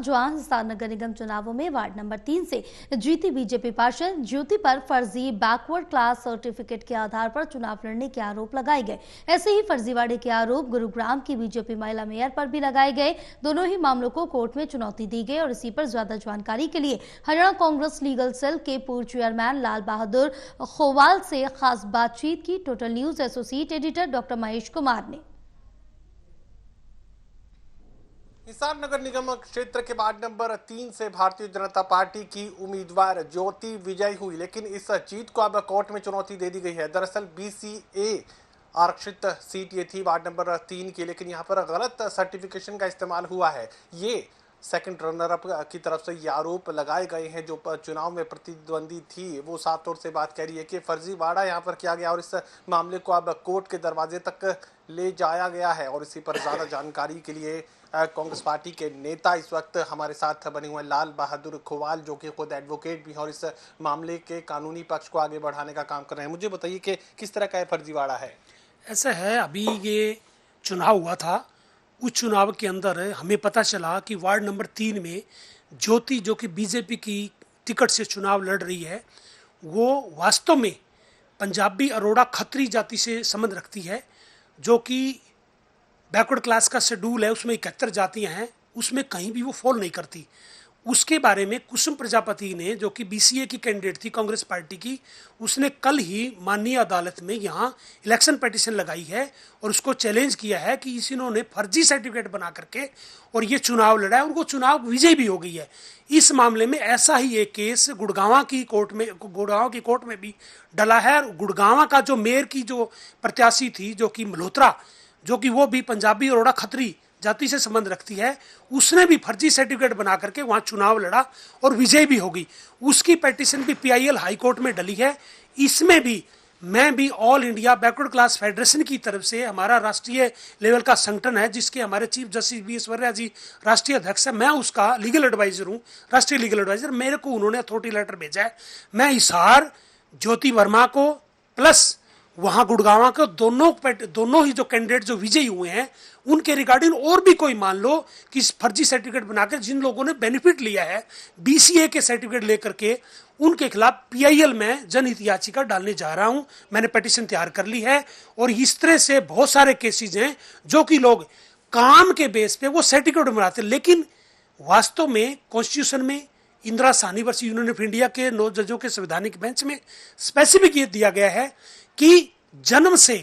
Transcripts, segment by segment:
जहां हिसार नगर निगम चुनावों में वार्ड नंबर 3 से जीती बीजेपी पार्षद ज्योति पर फर्जी बैकवर्ड क्लास सर्टिफिकेट के आधार पर चुनाव लड़ने के आरोप लगाए गए। ऐसे ही फर्जीवाड़े के आरोप गुरुग्राम की बीजेपी महिला मेयर पर भी लगाए गए। दोनों ही मामलों को कोर्ट में चुनौती दी गई और इसी पर ज्यादा जानकारी के लिए हरियाणा कांग्रेस लीगल सेल के पूर्व चेयरमैन लाल बहादुर खोवाल से खास बातचीत की total news associate editor doctor Mahesh Kumar ने। हिसार नगर निगम क्षेत्र के वार्ड नंबर 3 से भारतीय जनता पार्टी की उम्मीदवार ज्योति विजयी हुई, लेकिन इस जीत को अब कोर्ट में चुनौती दे दी गई है। दरअसल BCA आरक्षित सीट ये थी वार्ड नंबर 3 की, लेकिन यहाँ पर गलत सर्टिफिकेशन का इस्तेमाल हुआ है। ये सेकंड रनर अप की तरफ से ये आरोप लगाए गए हैं। जो चुनाव में प्रतिद्वंदी थी वो साफ तौर से बात कह रही है कि फर्जीवाड़ा यहाँ पर किया गया और इस मामले को अब कोर्ट के दरवाजे तक ले जाया गया है। और इसी पर ज़्यादा जानकारी के लिए कांग्रेस पार्टी के नेता इस वक्त हमारे साथ बने हुए लाल बहादुर खोवाल, जो कि खुद एडवोकेट भी हैं और इस मामले के कानूनी पक्ष को आगे बढ़ाने का काम कर रहे हैं। मुझे बताइए कि किस तरह का फर्जीवाड़ा है? ऐसा है, अभी ये चुनाव हुआ था, उस चुनाव के अंदर हमें पता चला कि वार्ड नंबर 3 में ज्योति, जो कि बीजेपी की टिकट से चुनाव लड़ रही है, वो वास्तव में पंजाबी अरोड़ा खत्री जाति से संबंध रखती है, जो कि बैकवर्ड क्लास का शेड्यूल है, उसमें 71 जातियां हैं, उसमें कहीं भी वो फॉल नहीं करती। उसके बारे में कुसुम प्रजापति ने, जो कि BCA की कैंडिडेट थी कांग्रेस पार्टी की, उसने कल ही माननीय अदालत में यहाँ इलेक्शन पिटीशन लगाई है और उसको चैलेंज किया है कि इन्होंने फर्जी सर्टिफिकेट बना करके और ये चुनाव लड़ा है और वो चुनाव विजयी भी हो गई है। इस मामले में ऐसा ही एक केस गुड़गांव की कोर्ट में भी डला है। और गुड़गांव का जो मेयर की जो प्रत्याशी थी, जो कि मल्होत्रा, जो कि वो भी पंजाबी अरोड़ा खत्री जाति से संबंध रखती है, उसने भी फर्जी सर्टिफिकेट बना करके वहां चुनाव लड़ा और विजय भी होगी। उसकी पिटीशन भी PIL हाई कोर्ट में डली है। इसमें भी मैं भी all India backward class federation की तरफ से, हमारा राष्ट्रीय लेवल का संगठन है जिसके हमारे चीफ जस्टिस BS वर्या जी राष्ट्रीय अध्यक्ष है, मैं उसका लीगल एडवाइजर हूँ, राष्ट्रीय लीगल एडवाइजर। मेरे को उन्होंने अथॉरिटी लेटर भेजा है। मैं हिसार ज्योति वर्मा को प्लस वहां गुड़गांव के दोनों ही जो कैंडिडेट जो विजयी हुए हैं उनके रिगार्डिंग और भी कोई मान लो कि फर्जी सर्टिफिकेट बनाकर जिन लोगों ने बेनिफिट लिया है BCA के सर्टिफिकेट लेकर के, उनके खिलाफ PIL में जनहित याचिका डालने जा रहा हूं। मैंने पिटीशन तैयार कर ली है और इस तरह से बहुत सारे केसेज हैं जो कि लोग काम के बेस पे वो सर्टिफिकेट बनाते, लेकिन वास्तव में कॉन्स्टिट्यूशन में Indira Sahni versus union of India के 9 जजों के संवैधानिक बेंच में स्पेसिफिक ये दिया गया है कि जन्म से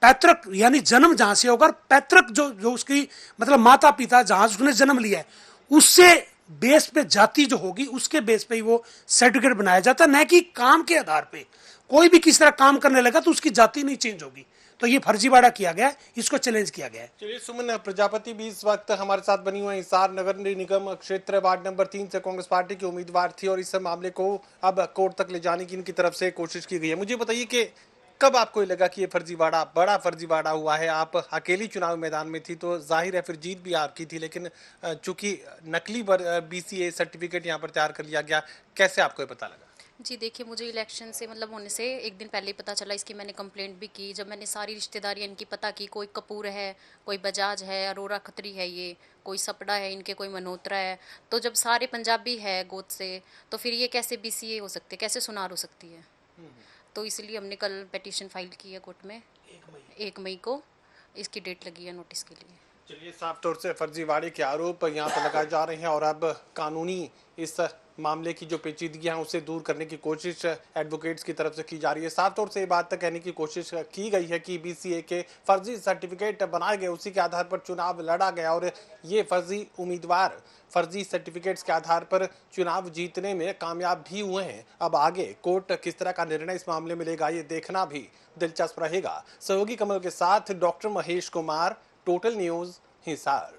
पैतृक, यानी जन्म जहां से होगा, पैतृक जो उसकी मतलब माता पिता जहां उसने जन्म लिया है, उससे बेस पे जाति जो होगी उसके बेस पे ही वो सर्टिफिकेट बनाया जाता है, न कि काम के आधार पे। कोई भी किस तरह काम करने लगा तो उसकी जाति नहीं चेंज होगी। तो ये फर्जीवाड़ा किया गया, इसको चैलेंज किया गया है। चलिए, सुमन प्रजापति भी इस वक्त हमारे साथ बनी हुई हिसार नगर निगम क्षेत्र वार्ड नंबर 3 से कांग्रेस पार्टी की उम्मीदवार थी और इस मामले को अब कोर्ट तक ले जाने की इनकी तरफ से कोशिश की गई है। मुझे बताइए कि कब आपको लगा कि ये फर्जीवाड़ा, बड़ा फर्जीवाड़ा हुआ है? आप अकेली चुनाव मैदान में थी तो जाहिर है फिर जीत भी आपकी थी, लेकिन चूंकि नकली BCA सर्टिफिकेट यहाँ पर तैयार कर लिया गया, कैसे आपको ये पता लगा? जी देखिए, मुझे इलेक्शन से मतलब होने से एक दिन पहले ही पता चला। इसकी मैंने कंप्लेंट भी की। जब मैंने सारी रिश्तेदारी इनकी पता की, कोई कपूर है, कोई बजाज है, अरोड़ा खत्री है, ये कोई सपड़ा है, इनके कोई मल्होत्रा है, तो जब सारे पंजाबी है गोद से, तो फिर ये कैसे BCA हो सकते, कैसे सुनार हो सकती है? तो इसलिए हमने कल पिटीशन फाइल की है कोर्ट में। 1 मई को इसकी डेट लगी है नोटिस के लिए। चलिए, साफ तौर से फर्जीवाड़े के आरोप यहाँ पर लगाए जा रहे हैं और अब कानूनी इस मामले की जो पेचीदगियां हैं उसे दूर करने की कोशिश एडवोकेट्स की तरफ से की जा रही है। साफ तौर से ये बात तक कहने की कोशिश की गई है कि BCA के फर्जी सर्टिफिकेट बनाए गए, उसी के आधार पर चुनाव लड़ा गया और ये फर्जी उम्मीदवार फर्जी सर्टिफिकेट्स के आधार पर चुनाव जीतने में कामयाब भी हुए हैं। अब आगे कोर्ट किस तरह का निर्णय इस मामले में लेगा, ये देखना भी दिलचस्प रहेगा। सहयोगी कमल के साथ doctor Mahesh Kumar, total news, Hisar.